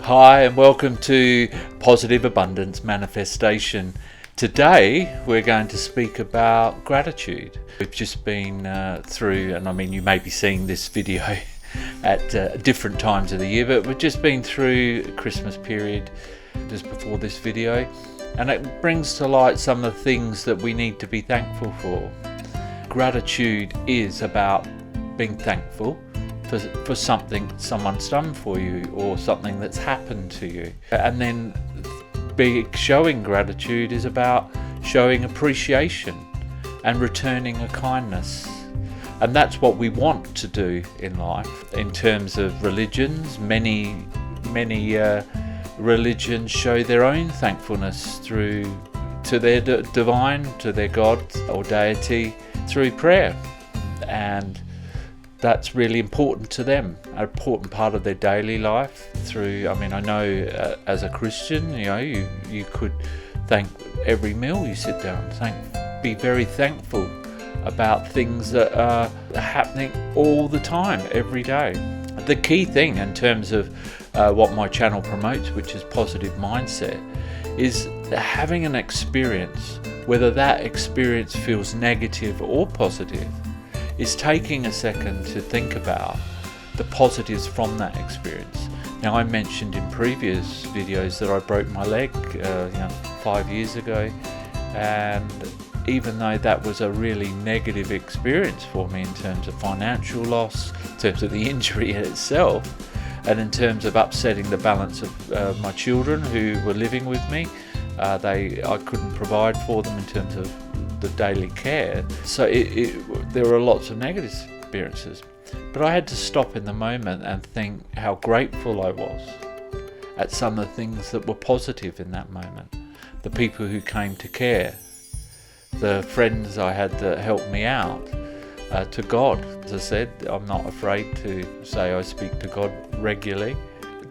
Hi and welcome to Positive Abundance Manifestation. Today we're going to speak about gratitude. We've just been through, and I mean you may be seeing this video at different times of the year, but we've just been through a Christmas period just before this video, and it brings to light some of the things that we need to be thankful for. Gratitude is about being thankful for something someone's done for you or something that's happened to you. And then showing gratitude is about showing appreciation and returning a kindness. And that's what we want to do in life. In terms of religions, many religions show their own thankfulness to their divine, to their God or deity through prayer. And that's really important to them, an important part of their daily life. I know as a Christian, you could thank every meal you sit down. Be very thankful about things that are happening all the time, every day. The key thing in terms of what my channel promotes, which is positive mindset, is having an experience, whether that experience feels negative or positive, is taking a second to think about the positives from that experience. Now, I mentioned in previous videos that I broke my leg 5 years ago, and even though that was a really negative experience for me in terms of financial loss, in terms of the injury itself, and in terms of upsetting the balance of my children who were living with me, I couldn't provide for them in terms of the daily care. So there were lots of negative experiences, but I had to stop in the moment and think how grateful I was at some of the things that were positive in that moment. The people who came to care, the friends I had that helped me out, to God. As I said, I'm not afraid to say I speak to God regularly,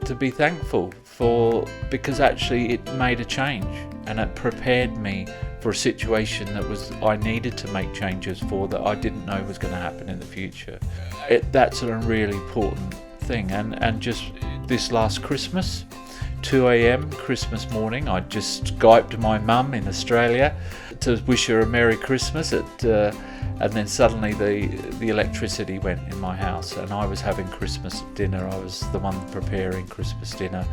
to be thankful for, because actually it made a change and it prepared me for a situation that I needed to make changes for, that I didn't know was going to happen in the future. That's a really important thing. And just this last Christmas, 2 a.m. Christmas morning, I just Skyped my mum in Australia to wish her a Merry Christmas. And then suddenly the electricity went in my house, and I was having Christmas dinner. I was the one preparing Christmas dinner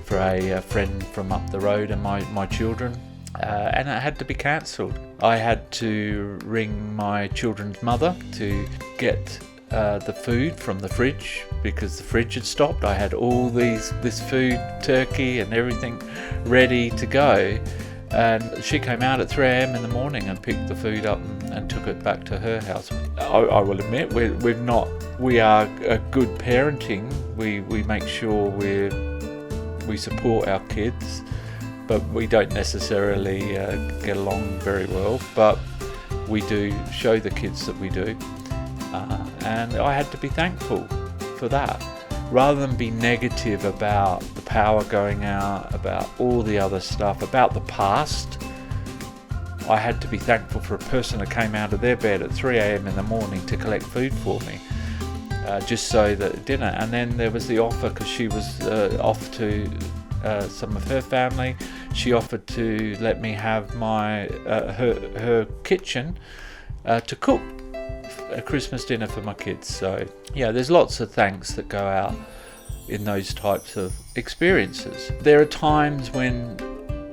for a friend from up the road and my children. And it had to be cancelled. I had to ring my children's mother to get the food from the fridge, because the fridge had stopped. I had all this food, turkey and everything ready to go, and she came out at 3 a.m. in the morning and picked the food up and took it back to her house. I will admit we are a good parenting. We make sure we support our kids, but we don't necessarily get along very well, but we do show the kids that we do. And I had to be thankful for that. Rather than be negative about the power going out, about all the other stuff, about the past, I had to be thankful for a person that came out of their bed at 3 a.m. in the morning to collect food for me, just so that dinner. And then there was the offer, because she was off to some of her family. She offered to let me have her kitchen to cook a Christmas dinner for my kids. So yeah, there's lots of thanks that go out in those types of experiences. There are times when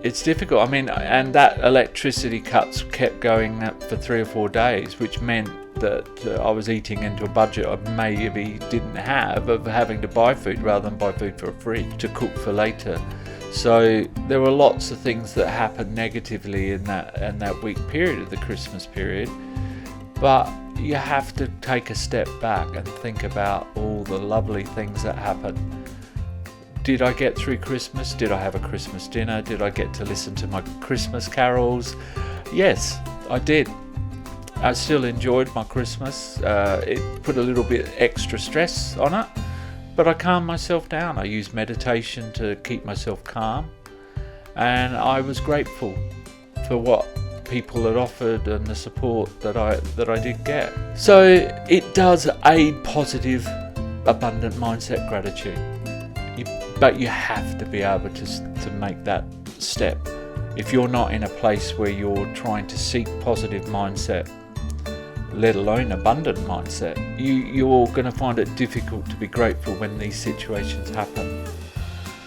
it's difficult. And that electricity cuts kept going for 3 or 4 days, which meant that I was eating into a budget I maybe didn't have, of having to buy food rather than buy food for a fridge to cook for later. So there were lots of things that happened negatively in that week period of the Christmas period. But you have to take a step back and think about all the lovely things that happened. Did I get through Christmas? Did I have a Christmas dinner? Did I get to listen to my Christmas carols? Yes, I did. I still enjoyed my Christmas. It put a little bit extra stress on it, but I calmed myself down. I used meditation to keep myself calm, and I was grateful for what people had offered and the support that I did get. So it does aid positive, abundant mindset gratitude. But you have to be able to make that step. If you're not in a place where you're trying to seek positive mindset, let alone abundant mindset, you're going to find it difficult to be grateful when these situations happen.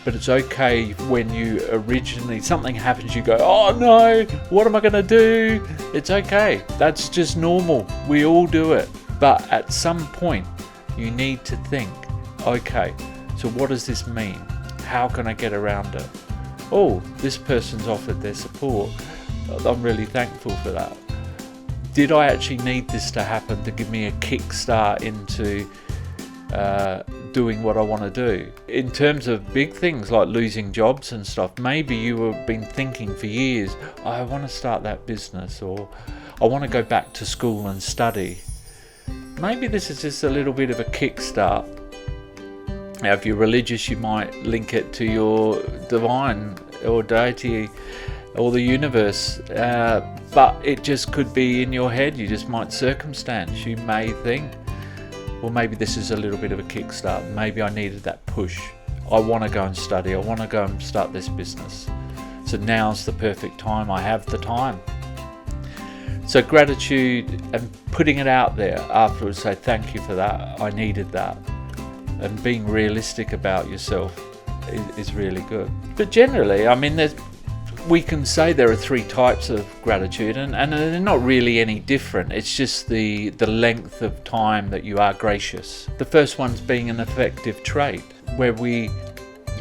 But it's okay when you originally, something happens, you go, oh no, what am I going to do? It's okay. That's just normal. We all do it. But at some point, you need to think, okay, so what does this mean? How can I get around it? Oh, this person's offered their support. I'm really thankful for that. Did I actually need this to happen to give me a kickstart into doing what I want to do? In terms of big things like losing jobs and stuff, maybe you have been thinking for years, I want to start that business, or I want to go back to school and study. Maybe this is just a little bit of a kickstart. Now, if you're religious, you might link it to your divine or deity or the universe, but it just could be in your head. You just might circumstance. You may think, well, maybe this is a little bit of a kickstart. Maybe I needed that push. I want to go and study. I want to go and start this business. So now's the perfect time. I have the time. So gratitude and putting it out there afterwards, say thank you for that. I needed that. And being realistic about yourself is really good. But generally, I mean, we can say there are 3 types of gratitude, and they're not really any different. It's just the length of time that you are gracious. The first one's being an effective trait, where we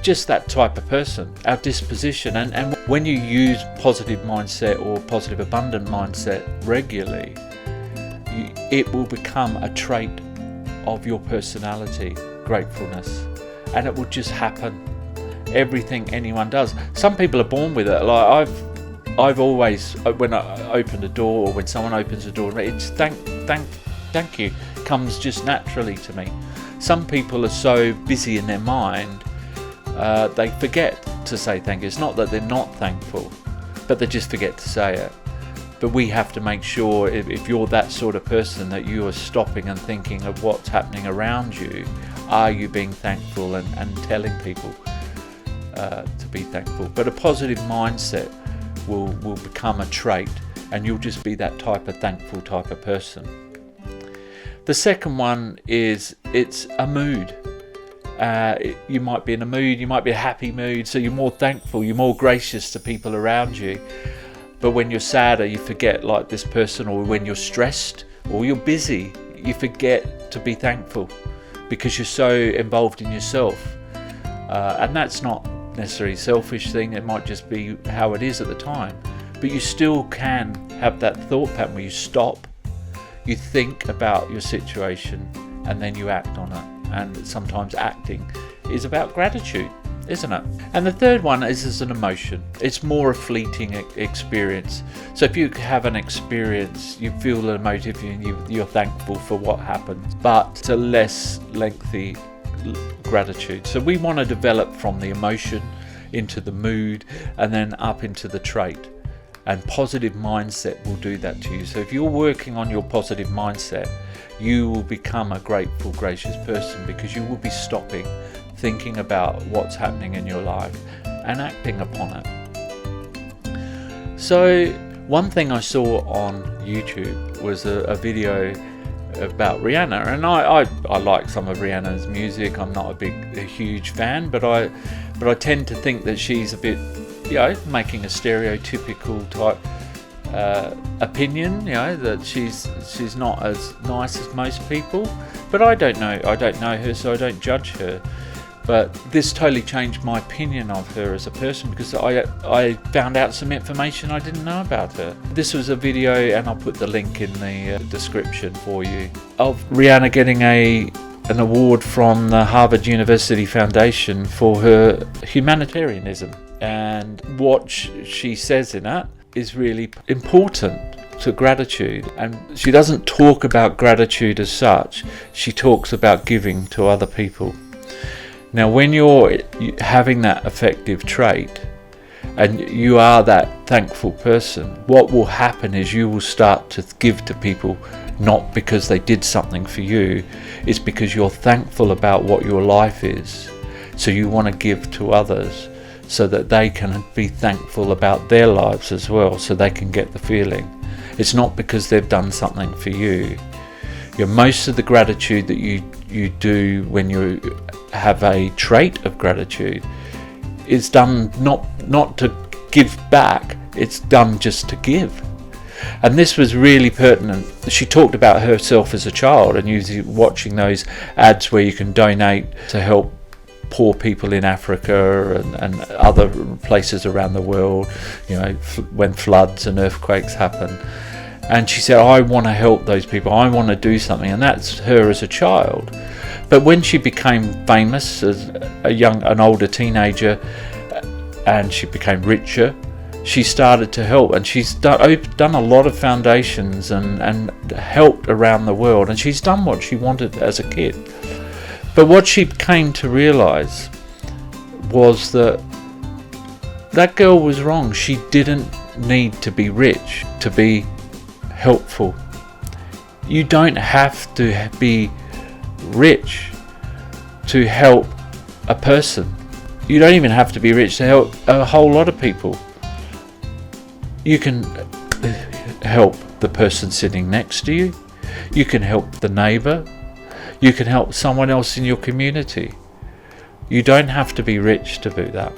just that type of person, our disposition. And when you use positive mindset or positive abundant mindset regularly, it will become a trait of your personality, gratefulness, and it will just happen. Everything anyone does. Some people are born with it. Like I've always, when I open a door or when someone opens a door, it's thank you comes just naturally to me. Some people are so busy in their mind, they forget to say thank you. It's not that they're not thankful, but they just forget to say it. But we have to make sure, if you're that sort of person, that you are stopping and thinking of what's happening around you. Are you being thankful and telling people to be thankful? But a positive mindset will become a trait, and you'll just be that type of thankful type of person. The second one is, it's a mood. You might be in a mood, you might be a happy mood, so you're more thankful, you're more gracious to people around you. But when you're sadder, you forget, like this person, or when you're stressed or you're busy, you forget to be thankful because you're so involved in yourself. And that's not necessarily a selfish thing, it might just be how it is at the time. But you still can have that thought pattern where you stop, you think about your situation, and then you act on it. And sometimes acting is about gratitude, isn't it? And the third one is as an emotion. It's more a fleeting experience. So if you have an experience, you feel emotive and you're thankful for what happened, but it's a less lengthy gratitude. So we want to develop from the emotion into the mood and then up into the trait. And positive mindset will do that to you. So if you're working on your positive mindset, you will become a grateful, gracious person, because you will be stopping, thinking about what's happening in your life and acting upon it. So one thing I saw on YouTube was a video about Rihanna, and I like some of Rihanna's music. I'm not a huge fan, but I tend to think that she's a bit, making a stereotypical type opinion, that she's not as nice as most people. But I don't know her, so I don't judge her. But this totally changed my opinion of her as a person, because I found out some information I didn't know about her. This was a video, and I'll put the link in the description for you, of Rihanna getting an award from the Harvard University Foundation for her humanitarianism. And what she says in it is really important to gratitude. And she doesn't talk about gratitude as such, she talks about giving to other people. Now, when you're having that effective trait and you are that thankful person, what will happen is you will start to give to people, not because they did something for you, it's because you're thankful about what your life is. So you want to give to others so that they can be thankful about their lives as well, so they can get the feeling. It's not because they've done something for you. Most of the gratitude that you do when you have a trait of gratitude is done not to give back, it's done just to give. And this was really pertinent. She talked about herself as a child, and you watching those ads where you can donate to help poor people in Africa and other places around the world, when floods and earthquakes happen. And she said, I want to help those people, I want to do something. And that's her as a child. But when she became famous as an older teenager, and she became richer, she started to help, and she's done a lot of foundations and helped around the world, and she's done what she wanted as a kid. But what she came to realise was that girl was wrong. She didn't need to be rich to be helpful. You don't have to be rich to help a person. You don't even have to be rich to help a whole lot of people. You can help the person sitting next to you. You can help the neighbour. You can help someone else in your community. You don't have to be rich to do that.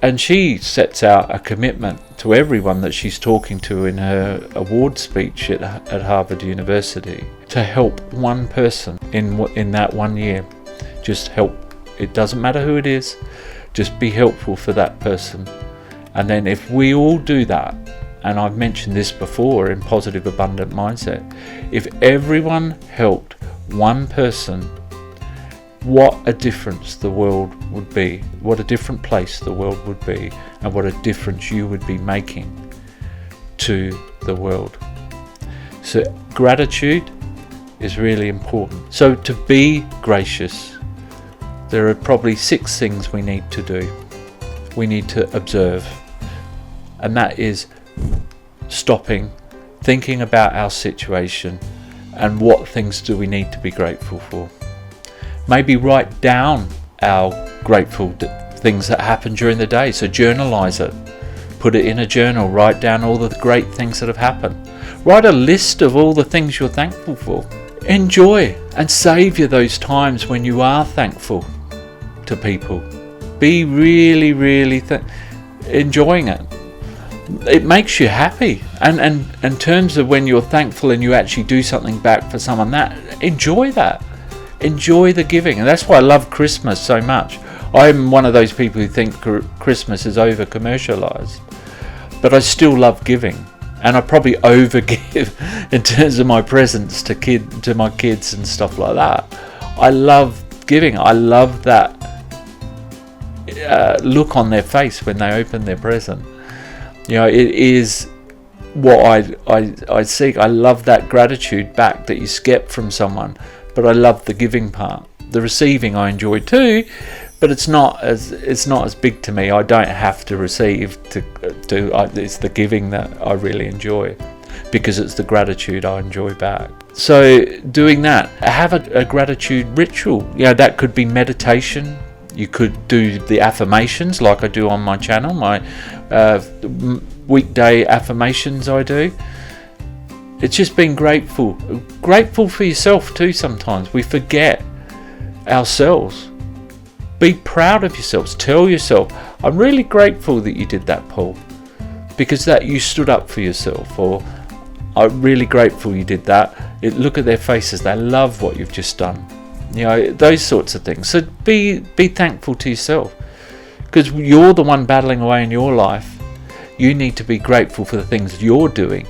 And she sets out a commitment to everyone that she's talking to in her award speech at Harvard University to help one person in that 1 year. Just help. It doesn't matter who it is. Just be helpful for that person. And then if we all do that, and I've mentioned this before in Positive Abundant Mindset, if everyone helped one person, what a difference the world would be, what a different place the world would be, and what a difference you would be making to the world. So gratitude is really important. So to be gracious, there are probably 6 things we need to do. We need to observe, and that is stopping, thinking about our situation and what things do we need to be grateful for. Maybe write down our grateful things that happen during the day. So journalize it, put it in a journal, write down all the great things that have happened. Write a list of all the things you're thankful for. Enjoy and savour those times when you are thankful to people. Be really, really enjoying it. It makes you happy. And in terms of when you're thankful and you actually do something back for someone, enjoy that. Enjoy the giving. And that's why I love Christmas so much. I'm one of those people who think Christmas is over commercialized, but I still love giving, and I probably overgive in terms of my presents to my kids and stuff like that. I love giving. I love that look on their face when they open their present. It is what I seek. I love that gratitude back that you get from someone, but I love the giving part. The receiving I enjoy too, but it's not as big to me. I don't have to receive it's the giving that I really enjoy, because it's the gratitude I enjoy back. So doing that, have a gratitude ritual. That could be meditation. You could do the affirmations like I do on my channel, my weekday affirmations I do. It's just being grateful for yourself too. Sometimes we forget ourselves. Be proud of yourselves. Tell yourself, I'm really grateful that you did that, Paul, because that you stood up for yourself. Or I'm really grateful you did that. Look at their faces, they love what you've just done. Those sorts of things. So be thankful to yourself, because you're the one battling away in your life. You need to be grateful for the things you're doing.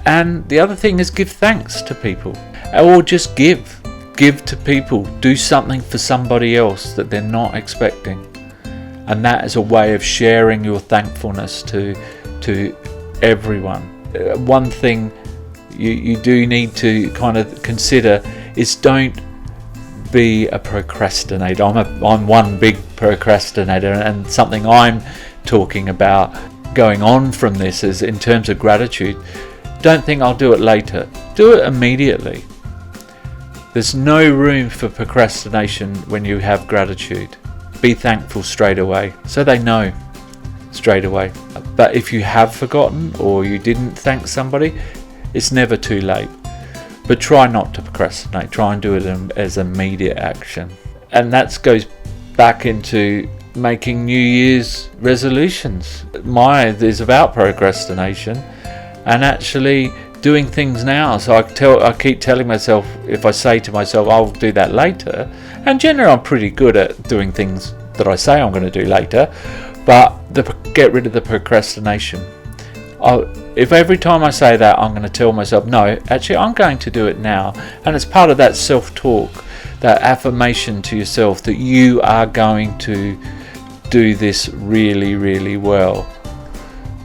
And the other thing is give thanks to people, or just give to people. Do something for somebody else that they're not expecting, and that is a way of sharing your thankfulness to everyone. One thing you do need to kind of consider is don't be a procrastinator. I'm one big procrastinator, and something I'm talking about going on from this is, in terms of gratitude, don't think I'll do it later. Do it immediately. There's no room for procrastination when you have gratitude. Be thankful straight away, so they know straight away. But if you have forgotten or you didn't thank somebody, it's never too late. But try not to procrastinate. Try and do it as immediate action. And that goes back into making New Year's resolutions. Mine is about procrastination and actually doing things now. So I keep telling myself, if I say to myself, I'll do that later, and generally I'm pretty good at doing things that I say I'm going to do later, but get rid of the procrastination. If every time I say that, I'm going to tell myself, no, actually I'm going to do it now. And it's part of that self-talk, that affirmation to yourself that you are going to do this really, really well.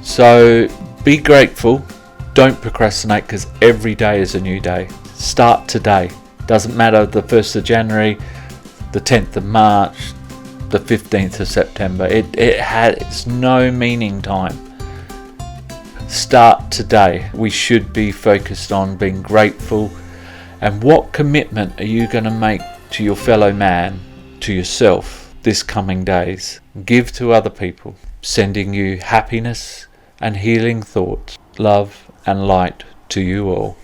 So be grateful. Don't procrastinate, because every day is a new day. Start today. Doesn't matter the 1st of January, the 10th of March, the 15th of September. It has no meaning time. Start today. We should be focused on being grateful. And what commitment are you going to make to your fellow man, to yourself, this coming days? Give to other people, sending you happiness and healing thoughts, love and light to you all.